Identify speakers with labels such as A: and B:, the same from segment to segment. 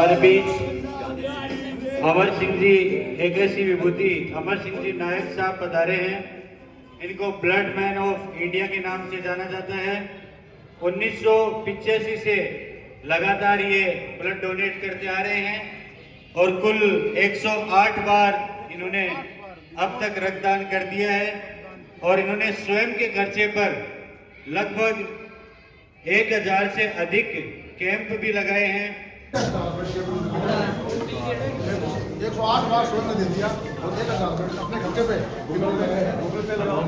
A: हमारे बीच अमर सिंह जी एग्रेसिव विभूति अमर सिंह जी नायक साहब पधारे हैं। इनको ब्लड मैन ऑफ इंडिया के नाम से जाना जाता है। 1985 से लगातार ये ब्लड डोनेट करते आ रहे हैं और कुल 108 बार इन्होंने अब तक रक्तदान कर दिया है और इन्होंने स्वयं के खर्चे पर लगभग 1000 से अधिक कैंप भी लगाए हैं।
B: 108 बार स्वयं ने दे दिया और 1000 अपने खर्चे पे गूगल पे लगाओ।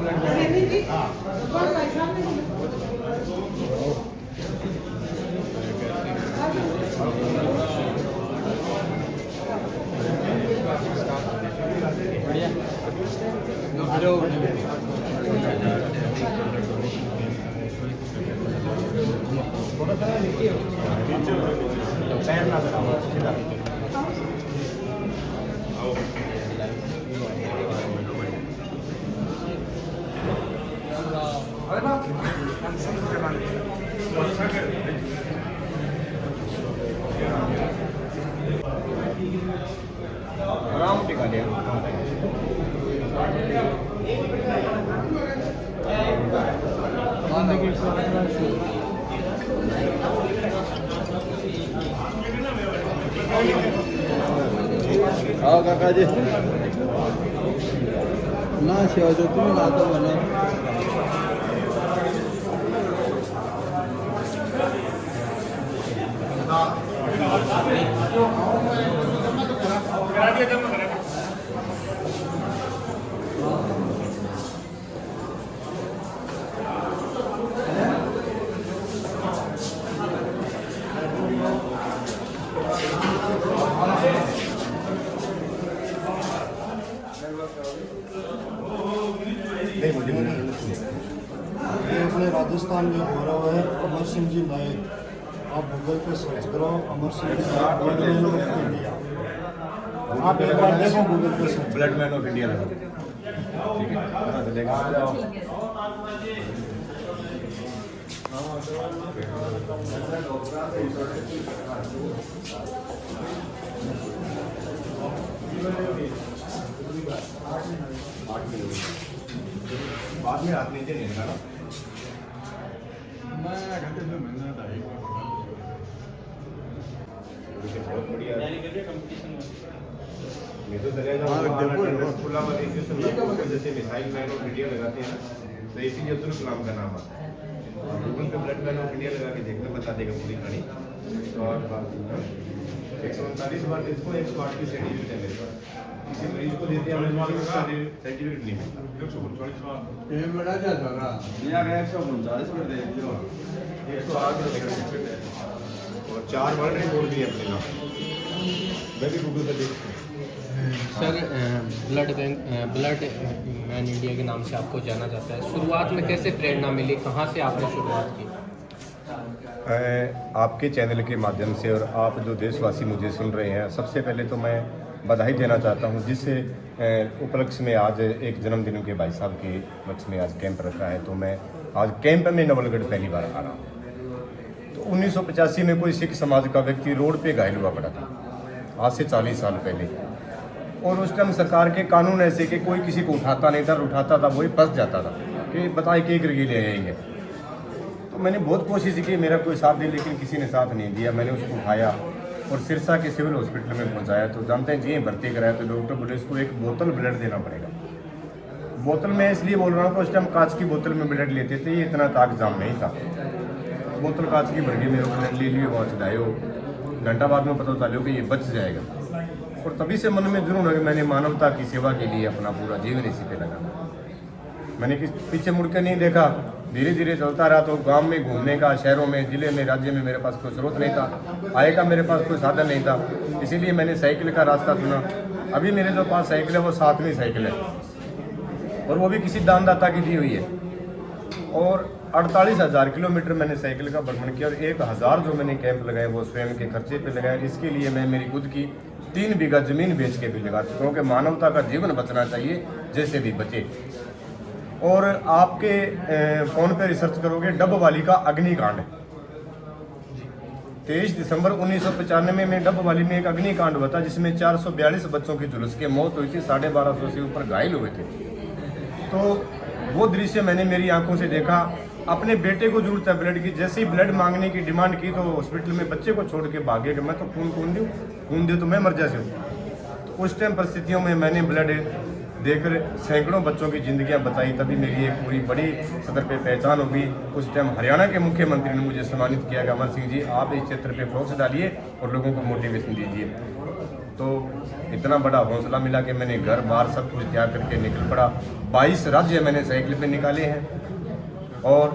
B: आराम टिका लिया आओ काका जी ना सेवा जो तुम्हें लाता बना नहीं मुझे ये अपने राजस्थान में गौरव है अमर सिंह जी नायक। आप गूगल पे सर्च करो अमर सिंह जी नायक ब्लड मैन ऑफ इंडिया। आप एक बार देखो गूगल पे search blood man of India लगा ठीक है पता चलेगा। बाद में हाथ नीचे नहीं लगा मैं घंटे में महंगा था बहुत बढ़िया मैं तो जैसे मिसाइल मैन ऑफ इंडिया लगाते हैं ना तो इसीलिए अब्दुल कलाम का नाम आता है। गूगल पे ब्लड मैन ऑफ इंडिया लगा के देखना बता देगा पूरी कहानी। और 139 बार इसको 108 की सर्टिफिकेट है मेरे पास। किसी मरीज को देते हैं सर्टिफिकेट नहीं मिलता। ये बड़ा क्या झगड़ा यहाँ का 139 पर दे दियो 108 सर्टिफिकेट है और 4 वर्ल्ड रिकॉर्ड भी है अपने नाम। मैं भी गूगल पे देखता हूँ
C: सर। ब्लड मैन इंडिया के नाम से आपको जाना जाता है। शुरुआत में कैसे प्रेरणा मिली, कहाँ से आपने शुरुआत की?
D: आपके चैनल के माध्यम से और आप जो देशवासी मुझे सुन रहे हैं, सबसे पहले तो मैं बधाई देना चाहता हूं जिससे उपलक्ष्य में आज एक जन्मदिन के भाई साहब के उपलक्ष्य में आज कैंप रखा है। तो मैं आज कैंप में नवलगढ़ पहली बार आ रहा हूँ। तो 1985 में कोई सिख समाज का व्यक्ति रोड पे घायल हुआ पड़ा था, आज से 40 साल पहले। और उस टाइम सरकार के कानून ऐसे कि कोई किसी को उठाता नहीं था, उठाता था वही फंस जाता था कि बताए कि करके ले आएंगे। तो मैंने बहुत कोशिश की, मेरा कोई साथ दे, लेकिन किसी ने साथ नहीं दिया। मैंने उसको उठाया और सिरसा के सिविल हॉस्पिटल में पहुंचाया। तो जानते हैं जी भर्ती कराया तो डॉक्टर बोले इसको एक बोतल ब्लड देना पड़ेगा। बोतल में इसलिए बोल रहा हूँ तो उस टाइम कांच की बोतल में ब्लड लेते थे, ये इतना ताकजाम नहीं था। बोतल कांच की भर के मेरे को ले लिए वहाँ चढ़ाए। घंटा बाद में पता चलो कि ये बच जाएगा। और तभी से मन में जुनून है कि मैंने मानवता की सेवा के लिए अपना पूरा जीवन इसी पे लगा। मैंने पीछे मुड़ के नहीं देखा, धीरे धीरे चलता रहा। तो गांव में घूमने का, शहरों में, जिले में, राज्य में मेरे पास कोई स्रोत नहीं था, आय का मेरे पास कोई साधन नहीं था। इसीलिए मैंने साइकिल का रास्ता चुना। अभी मेरे जो पास साइकिल है वो 7वीं साइकिल है और वो भी किसी दानदाता की दी हुई है। और 48,000 किलोमीटर मैंने साइकिल का भ्रमण किया और 1,000 जो मैंने कैंप लगाए वो स्वयं के खर्चे पे लगाए। इसके लिए मैं मेरी खुद की 3 बीघा जमीन बेच के भी लगा चुका हूँ कि मानवता का जीवन बचना चाहिए जैसे भी बचे। और आपके फ़ोन पे रिसर्च करोगे डब वाली का अग्निकांड, 23 दिसंबर 1995 में डबवाली में एक अग्निकांड हुआ था जिसमें 442 बच्चों की झुलस के मौत हुई थी, 1250 से ऊपर घायल हुए थे। तो वो दृश्य मैंने मेरी आंखों से देखा। अपने बेटे को जरूरत है ब्लड की, जैसे ही ब्लड मांगने की डिमांड की तो हॉस्पिटल में बच्चे को छोड़ के भागे कि मैं तो खून दे तो मैं मर जैसे हूँ। तो उस टाइम परिस्थितियों में मैंने ब्लड देकर सैकड़ों बच्चों की ज़िंदगियां बचाई, तभी मेरी एक पूरी बड़ी सतर पे पहचान होगी। उस टाइम हरियाणा के मुख्यमंत्री ने मुझे सम्मानित किया कि अमर सिंह जी आप इस क्षेत्र पे फोकस डालिए और लोगों को मोटिवेशन दीजिए। तो इतना बड़ा हौसला मिला कि मैंने घर बार सब कुछ त्याग करके निकल पड़ा। 22 राज्य मैंने साइकिल पे निकाले हैं और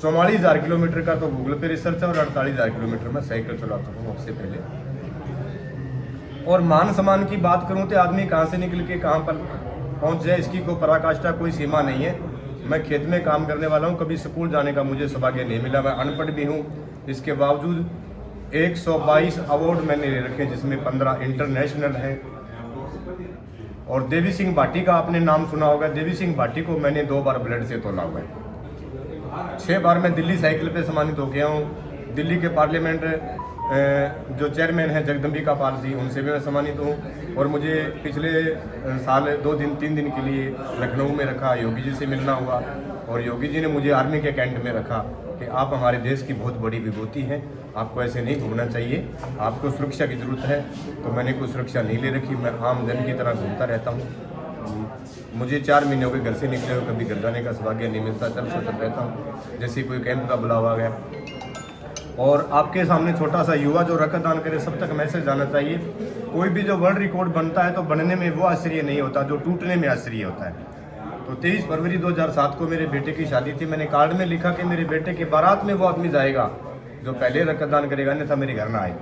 D: 44,000 किलोमीटर का तो गूगल पे रिसर्च है और 48,000 किलोमीटर मैं साइकिल चला चुका हूँ उससे पहले। और मान सम्मान की बात करूं तो आदमी कहां से निकल के कहां पर पहुंच जाए इसकी कोई पराकाष्ठा कोई सीमा नहीं है। मैं खेत में काम करने वाला हूं, कभी स्कूल जाने का मुझे सौभाग्य नहीं मिला, मैं अनपढ़ भी हूं। इसके बावजूद 122 अवार्ड मैंने ले रखे जिसमें 15 इंटरनेशनल हैं। और देवी सिंह भाटी का आपने नाम सुना होगा, देवी सिंह भाटी को मैंने 2 बार ब्लड से तोला हुआ है। 6 बार मैं दिल्ली साइकिल पे सम्मानित हो गया हूँ। दिल्ली के पार्लियामेंट जो चेयरमैन हैं जगदम्बिका पाल जी, उनसे भी मैं सम्मानित हूँ। और मुझे पिछले साल 2-3 दिन के लिए लखनऊ में रखा, योगी जी से मिलना हुआ और योगी जी ने मुझे आर्मी के कैंट में रखा कि आप हमारे देश की बहुत बड़ी विभूति हैं, आपको ऐसे नहीं घूमना चाहिए, आपको सुरक्षा की ज़रूरत है। तो मैंने कोई सुरक्षा नहीं ले रखी, मैं आम जन की तरह घूमता रहता हूँ। मुझे 4 महीने हो गए घर से निकले हुए, कभी घर जाने का सौभाग्य नहीं मिलता, चल सोचता रहता हूँ जैसे कोई कैंप का बुलावा गया। और आपके सामने छोटा सा युवा जो रक्तदान करे सब तक मैसेज जाना चाहिए, कोई भी जो वर्ल्ड रिकॉर्ड बनता है तो बनने में वो आश्चर्य नहीं होता जो टूटने में आश्चर्य होता है। तो 23 फरवरी 2007 को मेरे बेटे की शादी थी। मैंने कार्ड में लिखा कि मेरे बेटे के बारात में वो आदमी जाएगा जो पहले रक्तदान करेगा, अन्यथा मेरे घर ना आए।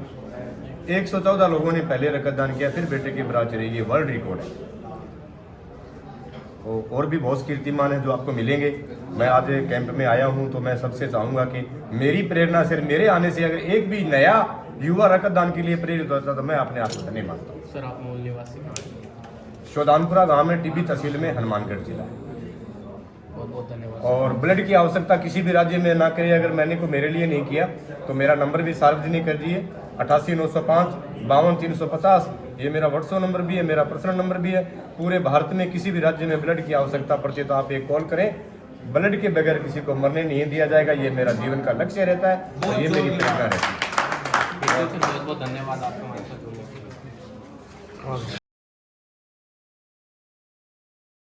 D: 114 लोगों ने पहले रक्तदान किया, फिर बेटे की बारात चली, ये वर्ल्ड रिकॉर्ड है। और भी बहुत कीर्तिमान है जो आपको मिलेंगे। मैं आज कैंप में आया हूं तो मैं सबसे चाहूँगा कि मेरी प्रेरणा सिर्फ मेरे आने से अगर एक भी नया युवा रक्तदान के लिए प्रेरित होता तो मैं अपने आप को धन्य मानता हूँ।
C: सर आप मूल निवासी
D: शोधानपुरा गांव में टीबी तहसील में हनुमानगढ़ जिला।
C: बहुत बहुत धन्यवाद।
D: और ब्लड की आवश्यकता किसी भी राज्य में ना करे, अगर मैंने को मेरे लिए नहीं किया तो मेरा नंबर भी सार्वजनिक कर दिए, 88 905 52 350। ये मेरा व्हाट्सएप नंबर भी है, मेरा पर्सनल नंबर भी है। पूरे भारत में किसी भी राज्य में ब्लड की आवश्यकता पड़ती है तो आप एक कॉल करें। ब्लड के बगैर किसी को मरने नहीं दिया जाएगा, ये मेरा जीवन का लक्ष्य रहता है और ये मेरी प्रेरणा रहती है।
C: बहुत बहुत धन्यवाद आपका हमारे साथ जुड़ने के लिए।